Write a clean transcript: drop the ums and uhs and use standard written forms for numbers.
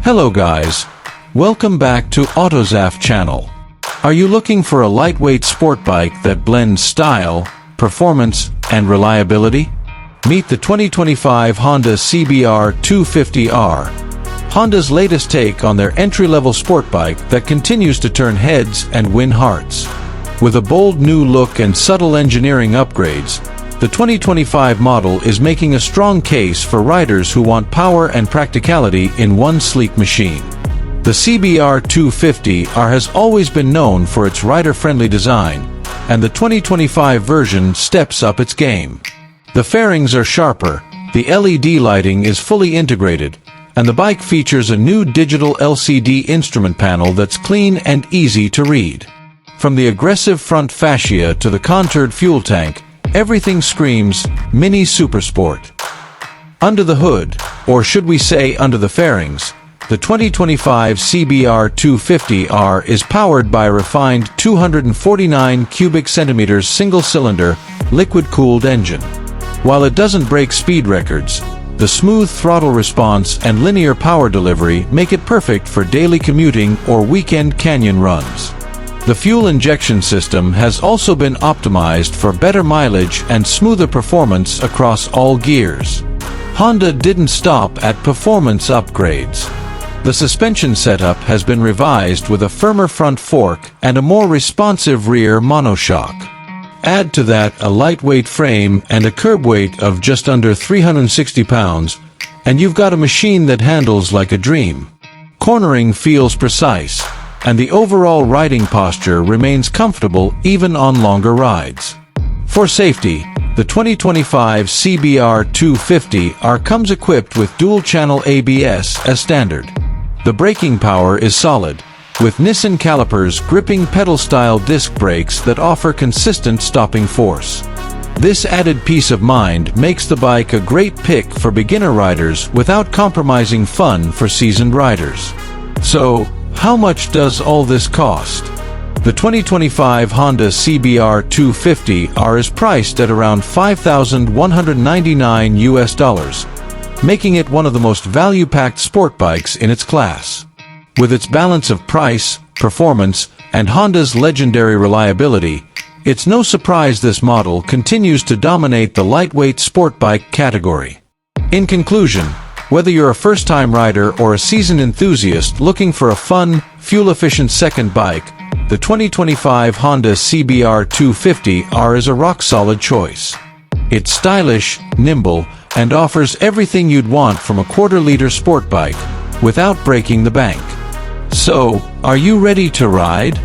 Hello guys, welcome back to AutoZaf channel. Are you looking for a lightweight sport bike that blends style, performance, and reliability? Meet the 2025 Honda CBR250R, Honda's latest take on their entry-level sport bike that continues to turn heads and win hearts. With a bold new look and subtle engineering upgrades, the 2025 model is making a strong case for riders who want power and practicality in one sleek machine. The CBR250R has always been known for its rider-friendly design, and the 2025 version steps up its game. The fairings are sharper, the LED lighting is fully integrated, and the bike features a new digital LCD instrument panel that's clean and easy to read. From the aggressive front fascia to the contoured fuel tank, everything screams mini supersport. Under the hood, or should we say under the fairings, the 2025 CBR250R is powered by a refined 249 cubic centimeters single-cylinder, liquid-cooled engine. While it doesn't break speed records, the smooth throttle response and linear power delivery make it perfect for daily commuting or weekend canyon runs. The fuel injection system has also been optimized for better mileage and smoother performance across all gears. Honda didn't stop at performance upgrades. The suspension setup has been revised with a firmer front fork and a more responsive rear monoshock. Add to that a lightweight frame and a curb weight of just under 360 pounds, and you've got a machine that handles like a dream. Cornering feels precise, and the overall riding posture remains comfortable even on longer rides. For safety, the 2025 CBR250R comes equipped with dual-channel ABS as standard. The braking power is solid, with Nissan calipers gripping pedal-style disc brakes that offer consistent stopping force. This added peace of mind makes the bike a great pick for beginner riders without compromising fun for seasoned riders. So, how much does all this cost? The 2025 Honda CBR250R is priced at around $5,199, making it one of the most value-packed sport bikes in its class. With its balance of price, performance, and Honda's legendary reliability, it's no surprise this model continues to dominate the lightweight sport bike category. In conclusion, whether you're a first-time rider or a seasoned enthusiast looking for a fun, fuel-efficient second bike, the 2025 Honda CBR250R is a rock-solid choice. It's stylish, nimble, and offers everything you'd want from a quarter-liter sport bike, without breaking the bank. So, are you ready to ride?